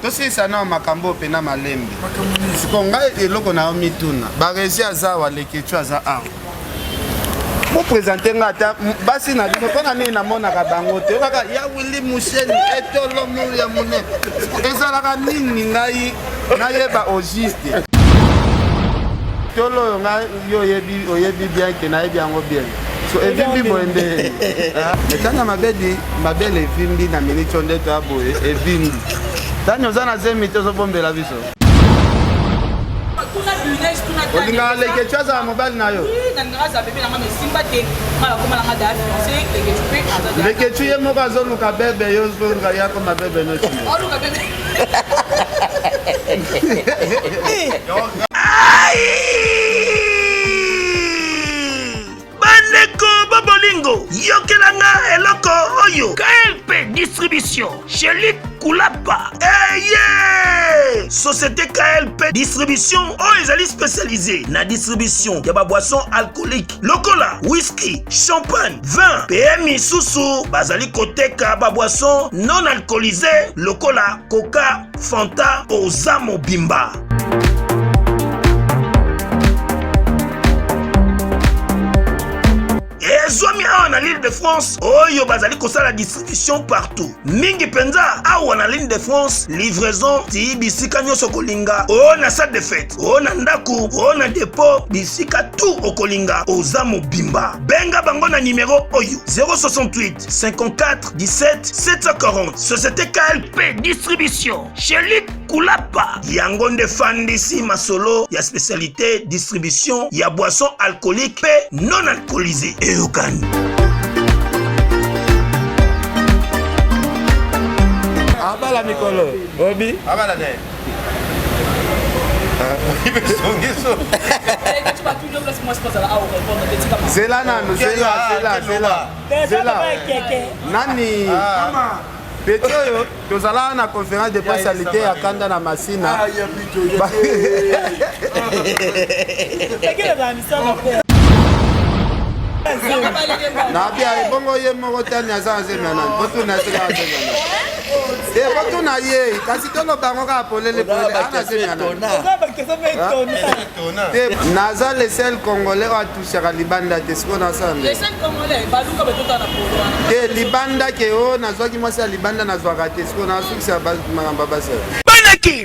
tosisa na makambo pena malembe sikonga eloko na mituna baresi azawa lekechu aza awa mo présenter ngata basi na bino pona nini na mona ka bango te kaka ya Willy Musheni etolo mo ya mone ezala ka nini ngai na yeba au juste tolo nga yo yebi bien que na yebi yango bien so evimbi boende etana mabele evimbi na minute onde to aboye evimbi tani ozana zemi to so bombela biso olinga leke chaza mobile na yo leke tuye moko azoluka bebe yo zonga yako mabebe no chi Bandeko Bobolingo, yokelanga eloko oyo KLP Distribution, chez Luc Koulapa. Yeah! Société KLP Distribution, ezali spécialisée na distribution ya ba boissons alcooliques, lokola, whisky, champagne, vin, PMI Susu, bazali koteka ba boissons non alcoolisées, lokola, Coca, Fanta, Ozamo Bimba. Zomi awa na l'île de France, oyo bazali kosala distribution partout. Mingi penza awa na l'île de France, livraison ti bisika nyoso kolinga. O na salle de fête, o na ndaku, o na dépôt, bisika tout okolinga. Ozamo Bimba. Benga bango na numéro oyo 068 54 17 740. Société KLP Distribution. Chez Luc Koulapa. Yangonde Fandisi Masolo, ya spécialité distribution, ya boissons alcooliques et non alcoolisées. Abala Mikolo, Obi, abala ne. Zela nanu, Zela. Nani? Petro, tozala na conférence de presse alité à Kanda na Masina. Na bia bongo ye moko tani azaze mana botu na sika azena botu na ye kasi tolo bango ka polele ana zemana naza le seul congolais a touché à libanda te siko na sande le seul congolais baluka betota na polo te libanda ke o na zwaki mwasi ya libanda na zwaka te siko na sukisa ba mangamba basa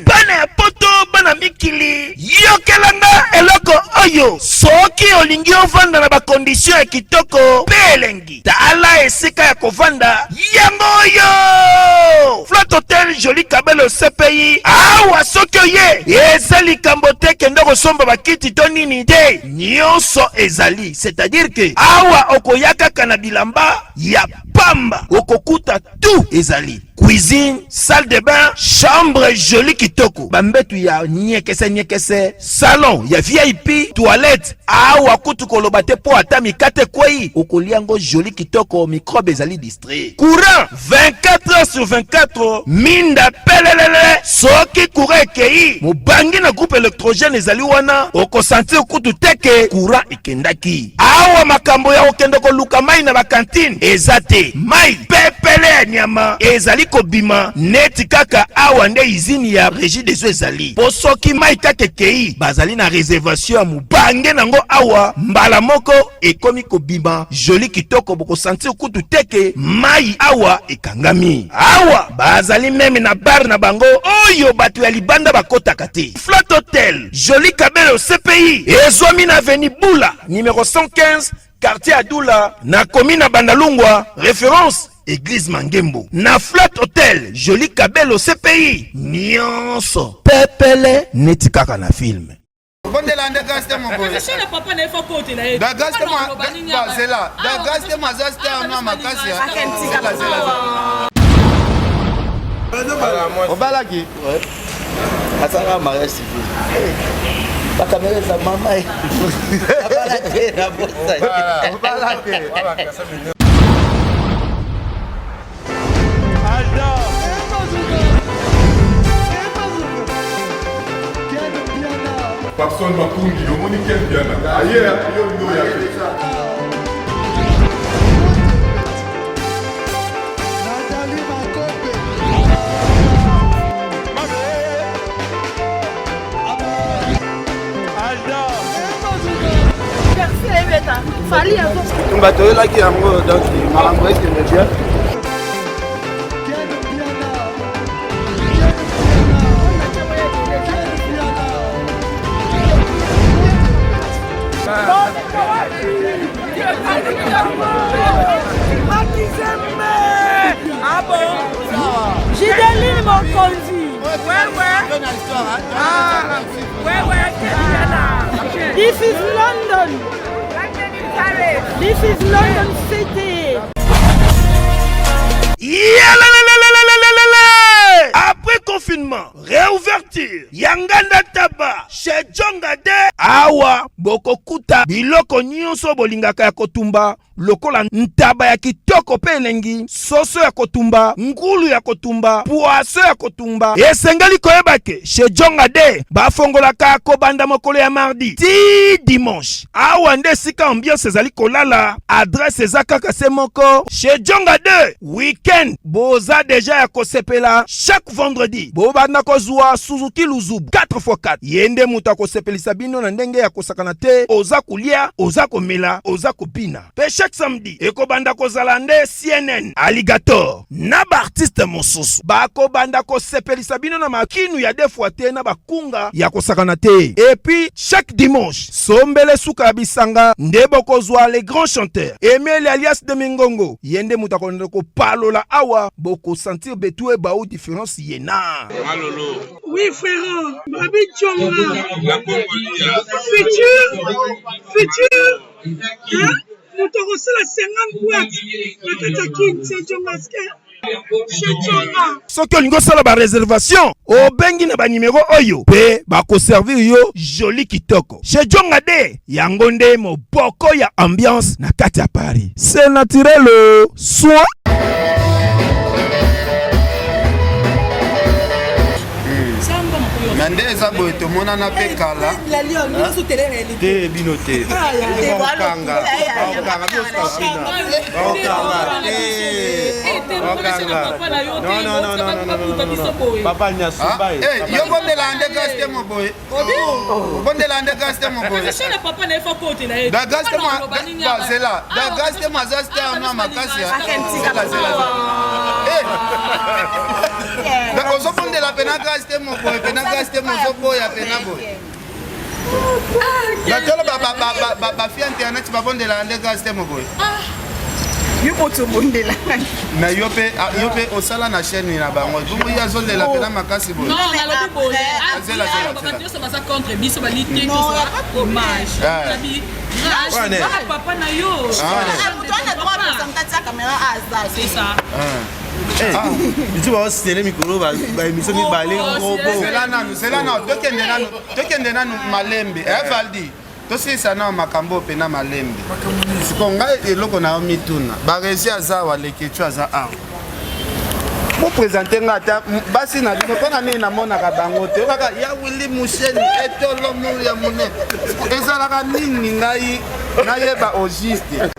bana ya poto bana mikili yokelanga eloko oyo soki olingi ovanda na bakondisyon ya kitoko belengi tala esika ya kovanda yango oyo Flat Hotel Joli Kabelo CPI awa soki oye eza likambo te kende kosomba bakiti to nini te nyonso ezali c'est-à-dire que awa okoyaka kana bilamba ya pamba okokuta tout ezali cuisine, salle de bain, chambre jolie kitoko. Bambetu ya nyekese, salon ya VIP, toilette. Awa kutu kolobate po atami kate kwei. Okoliango jolie kitoko, microbe ezali distrait. Courant 24 heures sur 24. Minda pelelele. Soki courant ekei. Mubangi na groupe électrogène ezali wana. Oko sentir kutu teke. Courant ekendaki. Awa makambo ya okendoko luka mai na bakantine. Ezate. Mai pepele nyama. Ezali kobima neti kaka awa nde izini ya régie des eaux ezali po soki mai kaka kei bazali na réservation ya mubange nango awa mbala moko ekomi kobima joli kitoko boko sentir kutu teke mai awa ekangami awa bazali meme na bar na bango oyo bato ya libanda bakotaka te Flat Hotel Joli Kabelo CPI ezwami na avenue Bula numéro 115 quartier Adoula na commune Bandalungwa référence Église Mangembo. Na Flat Hotel Joli Kabelo CPI nyonso pepele neti kaka na film. Bondela ande gaste mo boy. C'est le papa ne faut pas te la. Da gaste mo c'est là. Da gaste mo zaste na makasi ya. Obalaki. Asanga mariage civil. La caméra de sa maman. Obalaki na bossa. Obalaki. Personne m'a pour dire, on est quel bien là. Ailleurs, il y a fali bato oyelaki yango donc makambo ekende bien. Ah bon? Gideline Mokonzi. This is London. This is London City. Après confinement, réouverture, Yanganda Taba, chez Djongade, Awa, Bokokuta, Biloko Nyonso Bolingaka ya Kotumba, lokola ntaba ya kitoko pe elengi, soso ya kotumba, ngulu ya kotumba, poaso ya kotumba. Esengeli koyebake, chez Djongade, bafongolaka kobanda mokolo ya mardi, ti dimanche. Awa nde sika ambiance ezali kolala, adresse ezakaka se moko, chez Djongade, weekend, boza deja ya kosepela, chaque vendredi, bobanda kozwa Suzuki Luzubu, 4x4. Yende muta kosepelisa bino na ndenge ya kosakana te, oza kulia, oza komela, oza kopina. Pe chaque samedi, ekobanda kozala nde CNN, Alligator, na ba artiste mosusu. Bako banda kosepelisa bino na makinu ya defwa te na bakunga ya kosakana te. Et puis, chaque dimanche, sombele suka ya bisanga, nde bokozwa les grands chanteurs. Emile alias de Mingongo, yende muta konde ko palola awa, boko sentir betue ba ou différence yena. Malolo. Oui, frère. Babi Djonga. La Congolia. Futur. Hein? Nous te reçons la 50 boîtes. La Katakin, c'est Djongaske. Chez Djonga. Soki olingo sala ba réservation, obengi na ba numéro oyo. Pe ba ko servir yo joli kitoko. Chez Djongade, yango nde moboko ya ambiance na kati ya Paris. C'est naturel, soit Nande eza boye tomonana pe kala te bino te baokanga Papa Nyasuba. yo bondela nde gas te moboye bondela nde gas te moboye da gas te zela da gas te mazas te ano makasi zela donc ozobondela pena gas te moboye pena gas te mozoboya pena boye batolo bafia internet babondela nde gas te moboye na yo pe osala na chaîne na bango bongo ye azondela pena makasi boye Papa na yo. tokende nanu malembe valdi tosisa na makambo pena malembe siko ngai eloko na mituna baresi aza walekechu aza awa moprésente nga ata basi na bino mpona nini namonaka bango te kaka ya wili musheni etolomo ya mone ezalaka nini ngai nayeba au juste.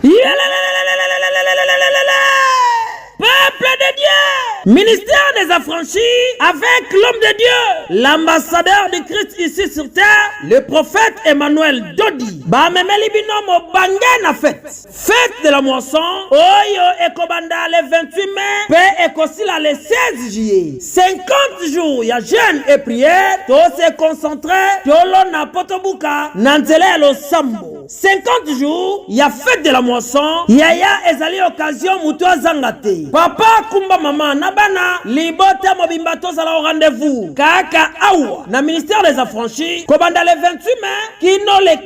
Peuple de Dieu, ministère des affranchis, avec l'homme de Dieu, l'ambassadeur de Christ ici sur terre, le prophète Emmanuel Dodi. Bamemeli binomo bange na fête. Fête de la moisson, oyo ekobanda le 28 mai, pe ekosila le 16 juillet. 50 jours, ya jeûne et prière, to se concentrer, tolo na potobuka, nanzele lo sambo. 50 jours, ya fête de la moisson, yaya ezali occasion mutu azangate. Papa kumba mama nabana libota mobimba tozala au rendez-vous kaka awa na ministère des affranchis kobanda le 28 mai kino le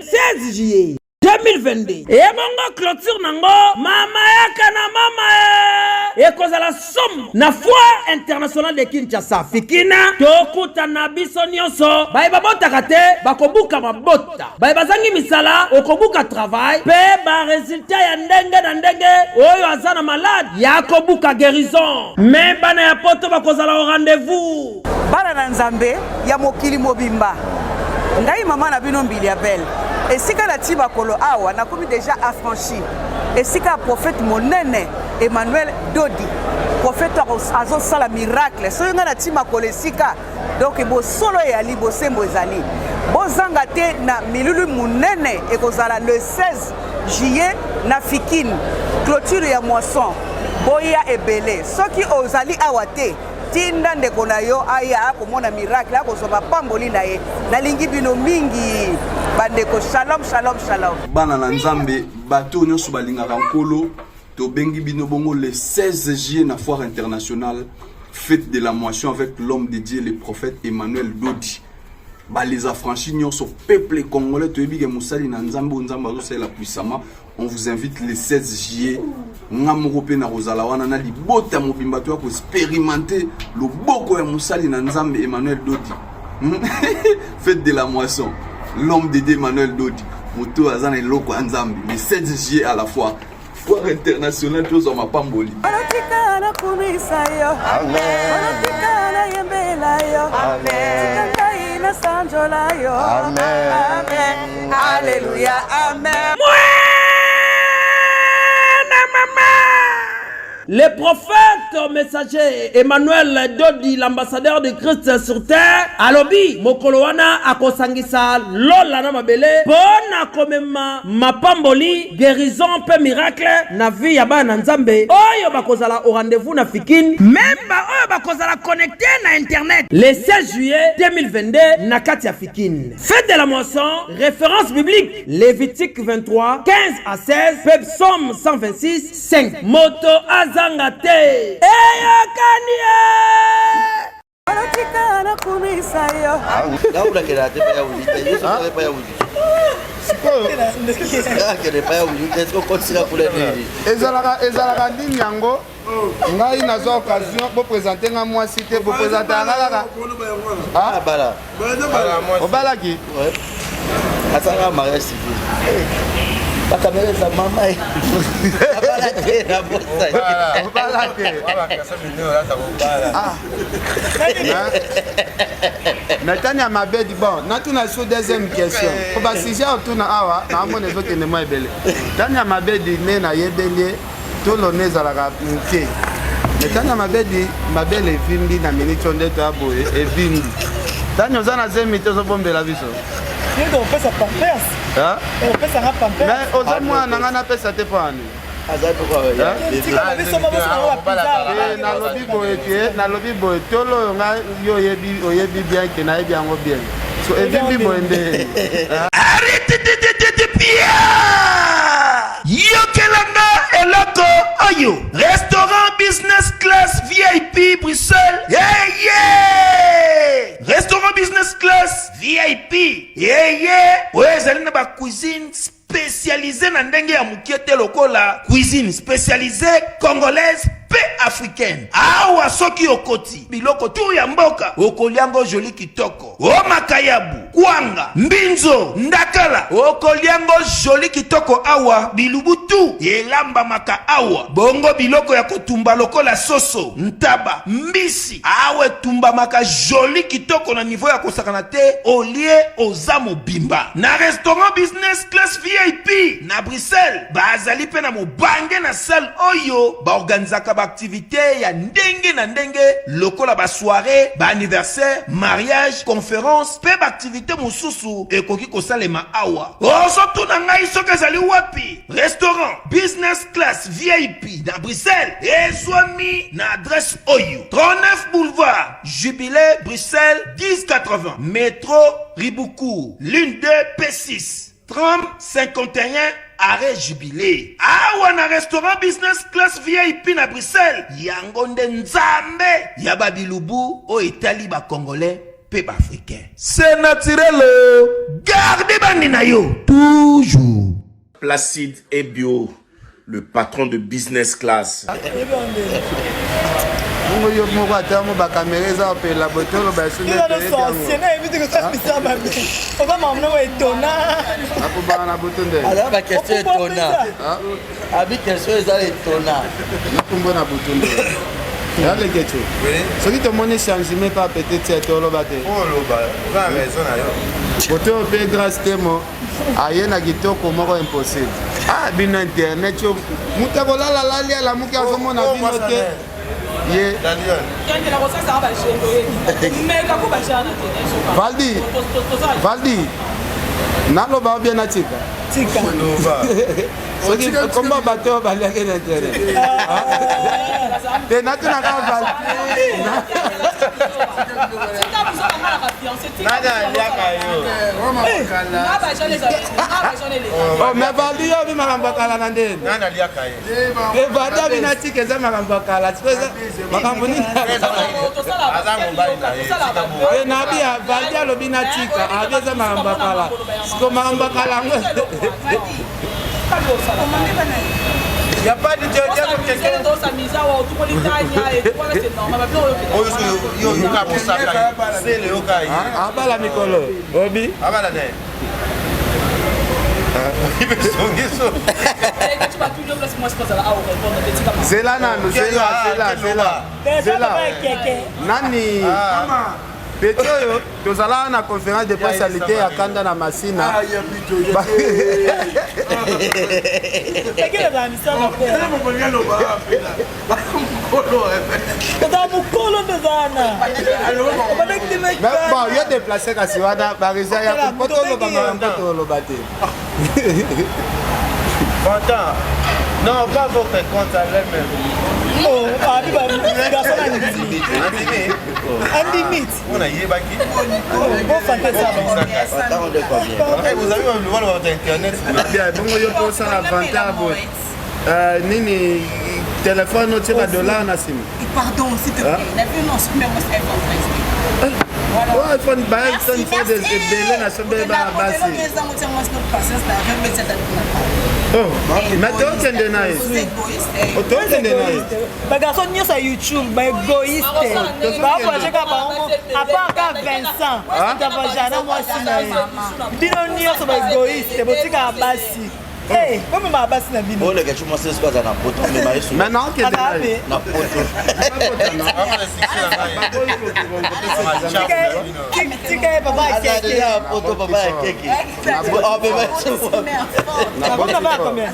16 juillet 2022 et mongo clôture nango mama yaka na mama e kozala somme na foire internationale de Kinshasa fikina tokuta na biso nyonso baye babotaka te bakobuka mabota baye bazangi misala okobuka travail pe ba résultat ya ndenge na ndenge oyo azana malade ya kobuka guérison me bana ya poto bakozala au rendez-vous bana na nzambe ya mokili mobimba ngai mama na bino mbili ya belle esika na tiba kolo awa nakomi déjà affranchi esika prophète monene Emmanuel Dodi prophète azo sala miracle so nga na tima kolo esika donc bo solo ya li bo sembo ezali bozanga te na milulu munene ekozala le 16 juillet na fikine clôture ya moisson boya ebele soki ozali awa te tinda ndeko na yo aya akomona miracle akozwa bapamboli na ye nalingi bino mingi bandeko shalom shalom shalom bana na nzambe bato nyonso balingaka nkolo tobengi bino bongo le 16 juillet na foire internationale fête de la moisson avec l'homme de Dieu le prophète Emmanuel Dodi les affranchis nyonso peuple congolais toyebi ke musali na nzambe nzambe azosalela puissamment. On vous invite le 16 juillet ngamoko pe na kozala wana na libota mobimba to ko expérimenter le boko ya musali na nzambe Emmanuel Dodi. Fête de la moisson l'homme de Dieu Emmanuel Dodi moto azana eloko ya nzambe le 16 juillet à la foire internationale tous en mapamboli. Amen. Alléluia. Amen. Le prophète messager Emmanuel Dodi, l'ambassadeur de Christ sur terre, alobi mokolo wana akosangisa lola na mabele pona komema mapamboli guérison pe miracle na vie ya bana nzambe oyo bakozala au rendez-vous na fikine même ba oyo bakozala connecté na internet le 16 juillet 2022 na kati ya fikine. Fête de la moisson, référence biblique Lévitique 23 15 à 16 pe Psaume 126 5 moto Zangate eyakanie anatikana kumisa yo Laura que la te paya ulite yo so te paya ulite que le paya ulite est-ce qu'on continue pour les ezalaka ndini yango ngai nazo occasion pour présenter nga moi cité pour présenter alala ah bala obalaki ouais asanga mariage civil la caméra est maman. Natania Mabedi, bon, natuna sur deuxième question. Pour bas si j'ai autour na awa, na mon évo que ne moi belé. Tania Mabedi né na yebelé, tout l'honneur à la rapide. Natania Mabedi, Mabel vimbi na minute on est à boy et vimbi. Tania zana zemi to so bombe la viso. On fait ça par place. On fait ça par place. Mais aux moi nangana pesa te pani. Na lobi boy tolo nga yo yebi bien que na yebi yango bien. So evimbi boende. Arrête de bien. Yokelanga eloko oyo. Restaurant business class VIP Bruxelles. Yeah. Restaurant business class VIP. Yeah. Ouais, zali na ba cuisine spécialisée na ndenge ya mukiete lokola cuisine spécialisée congolaise pe africaine. Awa soki okoti biloko tu ya mboka okoliango joli kitoko. O makayabu, kwanga, mbinzo, ndakala okoliango joli kitoko awa bilubutu elamba maka awa. Bongo biloko ya kotumba lokola soso, ntaba, mbisi awe tumba maka joli kitoko na niveau ya kosakana te olie ozamo bimba. Na restaurant business class VIP na Bruxelles bazali pe na mobange na salle oyo ba organizaka ba activité ya ndenge na ndenge lokola ba soirée, ba anniversaire, mariage, conférence, pe ba activité mususu ekoki kosalema awa. Oso tuna ngai soka zali wapi? Restaurant business class VIP na Bruxelles ezwami na adresse oyo 39 boulevard Jubilé Bruxelles 1080 métro Riboucourt l'une 2 P6 30 51 arrêt Jubilé. Awa na restaurant business class VIP na Bruxelles yango nde nzambe ya babilubu o Italie ba congolais pe ba africain. C'est naturel. Gardez bandi na yo toujours. Placide et Bio, le patron de business class. Yo moko atamo ba caméra za pe la botolo ba sune pe. C'est na éviter que ça puisse pas. On va m'emmener au étonnant. Ako ba na botonde. Alors la question est étonnant. Abi question est étonnant. Nakumbo na botonde. Ya le question. Ce qui te monnaie change mais pas peut-être c'est lo ba te. Oh lo ba, on a raison na yo. Boto pe grâce temo. Ayena kitoko moko impossible. Ah bino internet yo. Mutakola la lali ala muki azomona bino te. Valdi, naloba bien na tika tika soki komba bato baliaki na tere te natunaka bal me valdi yo bi makambo kala na ndeni te valdi abi na tika eza makambo kala makambo nini nabi valdi alobi na tika abi eza makambo kala siko makambo kala ngo Il n'y a pas de quelqu'un comme quelqu'un. C'est le yokai. Abala mikolo. Obi. Abala ne. Zela nanu, Zela. Nani. Petro, tozala na conférence de presse alité ya kanda na Masina. Bon, il y a déplacé Kasiwada, Barisa ya Potolo Bamampoto Lobate. Fantin. Non, pas votre compte à elle-même. Oh, garçon limite. On a yé baki. Bon fantasme. Vous avez le droit de votre internet. Bien, bon, yo pour ça la vente nini téléphone au tir dollar na sim. Pardon, s'il te plaît. Non, c'est même Ouais, iPhone bah iPhone fait des délais na sombe ba basi. Oh, mais tu es de naïf. Oh, tu es de naïf. Bah garçon ni sur YouTube, bah égoïste. Bah pour acheter à part qu'à Vincent. Tu vas jamais moi si naïf. Dino ni sur bah égoïste, boutique à basi. Hey, comment ma basi na bino? Oh le gars, tu m'as c'est quoi ça na poto mais maïs. Maintenant que de naïf. Na poto. Tika papa keke. Ya poto papa keke. Oh mais na bona ba combien?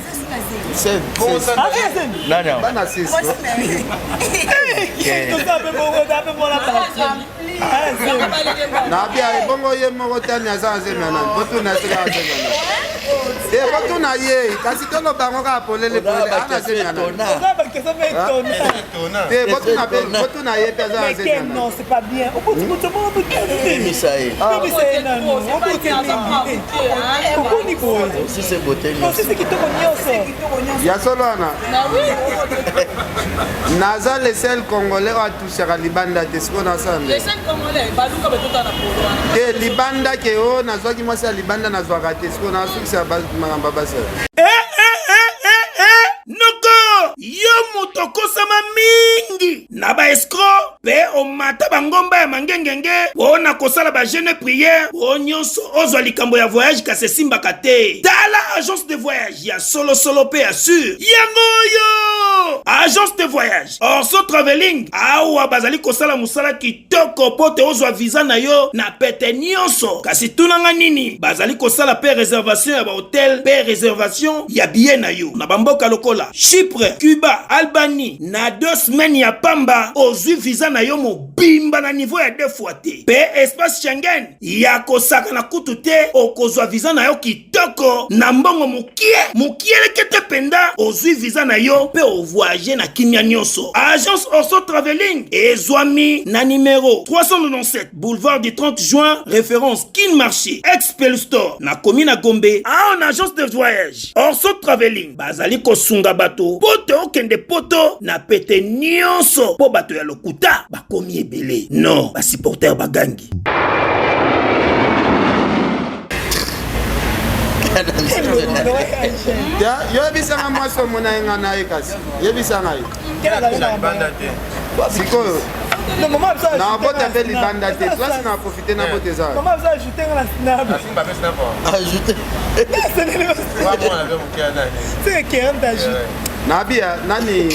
C'est bon ça. Non non. Bana 6. Tout ça peut bon la partie. Na bia bongo ye moko tani azaze mena. Botu na sika azaze. Eh botu na ye, kasi tolo bango ka polele polele ana zemena. Ça va que ça va être Eh botu na ye pesa azaze mena. Non, c'est pas bien. On peut tout le monde. Mais ça est. Mais c'est non. On peut si c'est beauté. Non, c'est qui te connaît. Ya solana. Naza le seul congolais a touché à Libanda te siko na sande. Les 5 congolais baluka betota na polo. Eh Libanda ke o nazwaki mwasi ya Libanda nazwaka te siko na fikisa magamba basa. Noko yo mutokosama mingi na ba escroc pe omata bangomba ya mangengenge ona kosala ba jeune prière onyonso ozwa likambo ya voyage kase simbaka te tala agence de voyage ya solo pe assure yangoyo agence de voyage Orso Traveling awa bazali kosala musala kitoko pote ozwa visa na yo na pete nyonso kasi tunanga nini bazali kosala pe réservation ya ba hotel pe réservation ya billet na yo na bamboka lokola Chypre, Cuba, Albanie na 2 semaines ya pamba ozwi visa na yo mobimba na niveau ya 2 fois te pe espace Schengen ya kosaka na kutu te okozwa visa na yo kitoko na mbongo mukie lekete penda ozwi visa na yo pe ovoyager na kimia nyonso agence Orso Traveling ezwami na numéro 397 boulevard du 30 juin référence Kin Marché Expel Store na commune na Gombe en agence de voyage Orso Traveling bazali kosunga bato poto okende poto na pete nyonso po bato ya lokuta bakomi ebele non basupporter bagangi Yo bisanga mwaso mona nga na ekasi. Yo bisanga yo. Siko. Non, maman a besoin na bote pe Libanda te. Toi si na profiter na bote za. Maman a besoin d'ajouter dans la snap. Ajouter. C'est qui est d'ajouter. Na bia nani.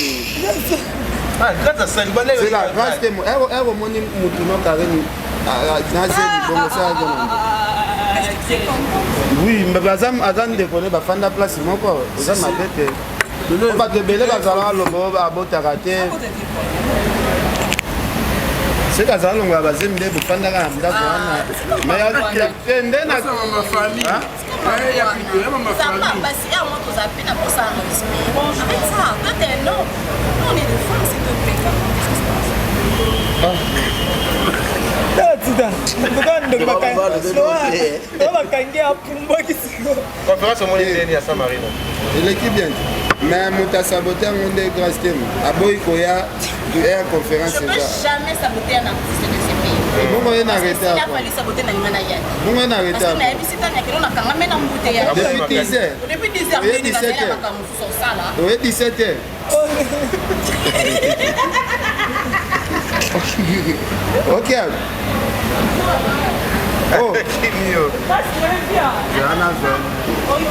C'est la grâce de moi. Ero moni mutu no kareni. Na zeli bongo sa jona. Oui, mais bazam azan de connaître ba fanda place moko. Eza ma tête. On va te belé bazala lobo abota raté. C'est que ça, on va baser une idée pour prendre la gamme. Mais il y a une idée. Ma famille. Il y a plus de ma famille. Parce qu'il y a un moment où ça a peine pour ça. Avec ça, toi t'es un homme. Nous on est des femmes, c'est que qu'est-ce qui se Conférence au monde est à Samarino. L'équipe bien. Mais Mouta saboté un monde de grâce thème. À Boïkoya, tu es en conférence. Je ne peux jamais saboter un artiste de ce pays. Pourquoi on a arrêté Il a fallu saboter Naïmana Yann. Pourquoi on a arrêté Parce que Naïmi Sitania, on a quand même un embouteillage. Depuis 10 heures. Depuis 10 heures, Oui, 17 heures. Oui, 17 heures. Ok. Oh,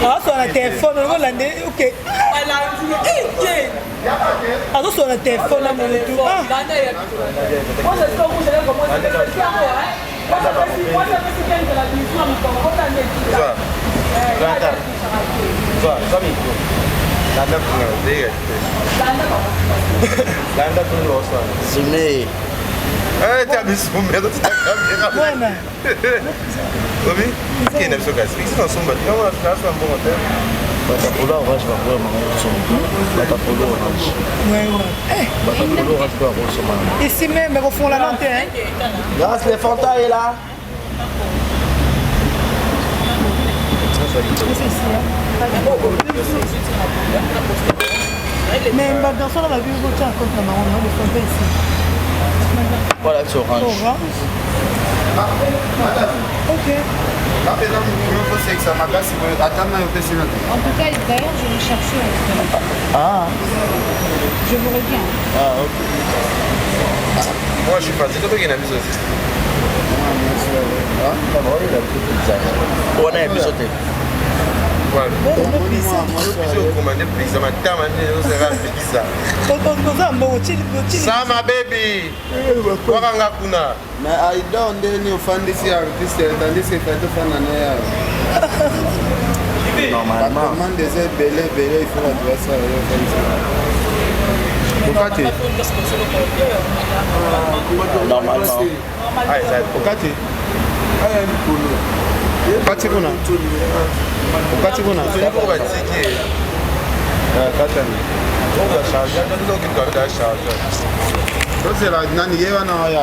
Ah, sur le téléphone, on va l'année, ok. Ah, sur le téléphone, là, mon tout. T'as mis son mère dans ta caméra. Oui, qui est ce gars? Ils sont son bâtiment, on va faire un bon hôtel. Batapolo orange va voir maman son. Batapolo orange. Ouais. Batapolo orange va voir son maman. Ici même, mais au fond la lanterne. Grâce les Fanta est là. Mais ma garçon là, ma vie, vous tient contre la maman, on le fait ici. Voilà, c'est orange. Ok. En tout cas, d'ailleurs, je vais chercher. Ah. Je vous reviens. Ah, ok. Moi, je suis fatigué, toi qui n'as mis aussi. On a épisodé. Sama baby. Wakanga kuna. Mais Aïda on est ofandisi artiste tandis que fait fan na ya. Normalement man des belé il faut la voir ça Okati. Normalement. Ah, ça Okati. Okati kuna. Okati kuna. C'est pour fatiguer. Katani. On va charger, on va charger. C'est la nani yewa na ya.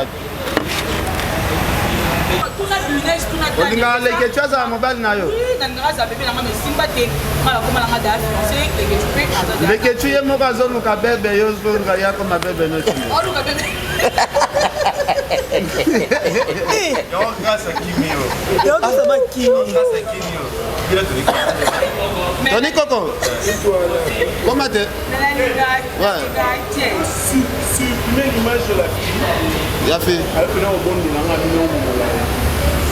Olinga leke chaza mobile na yo. Leke tu ye moka zonu ka bebe yo zonu ya ko ma bebe no. Yo grâce à Kimio. Yo grâce à Kimio. Grâce à Kimio. Tony Coco. Comment t'es? Ouais. Si tu mets l'image de la fille, il a fait. elle peut au bon de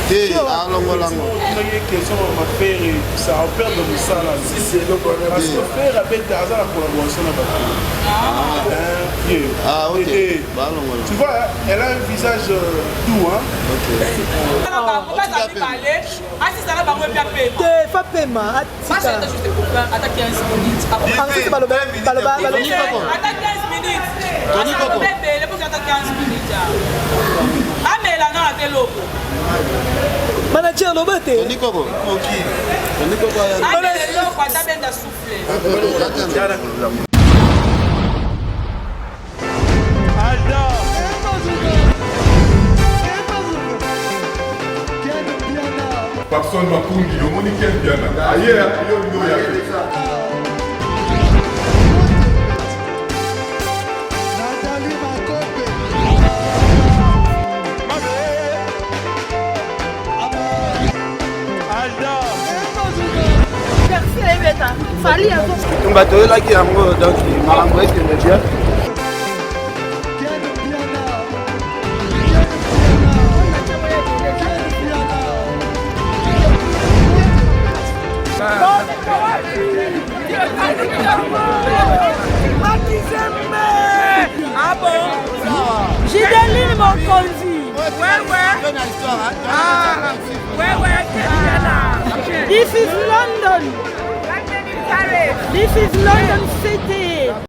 T'es à Longolango. Il y a une question à ma faire et ça va perdre de ça là. Si c'est le bon. Parce que faire avec Tarzan la collaboration là-bas. Ah, ok. Tu vois, elle a un visage doux, hein. Ok. Pas paiement. Manager Lobete. Tony Coco. Ok. Tony Coco. Patson Makundi, le monde qui est bien là. Ailleurs, il y a Fali avant. On va te là qui a donc malambo est le bien. Ah bon? J'ai des lignes mon conduit. Ouais. Ah, ouais. This is London. This is London City.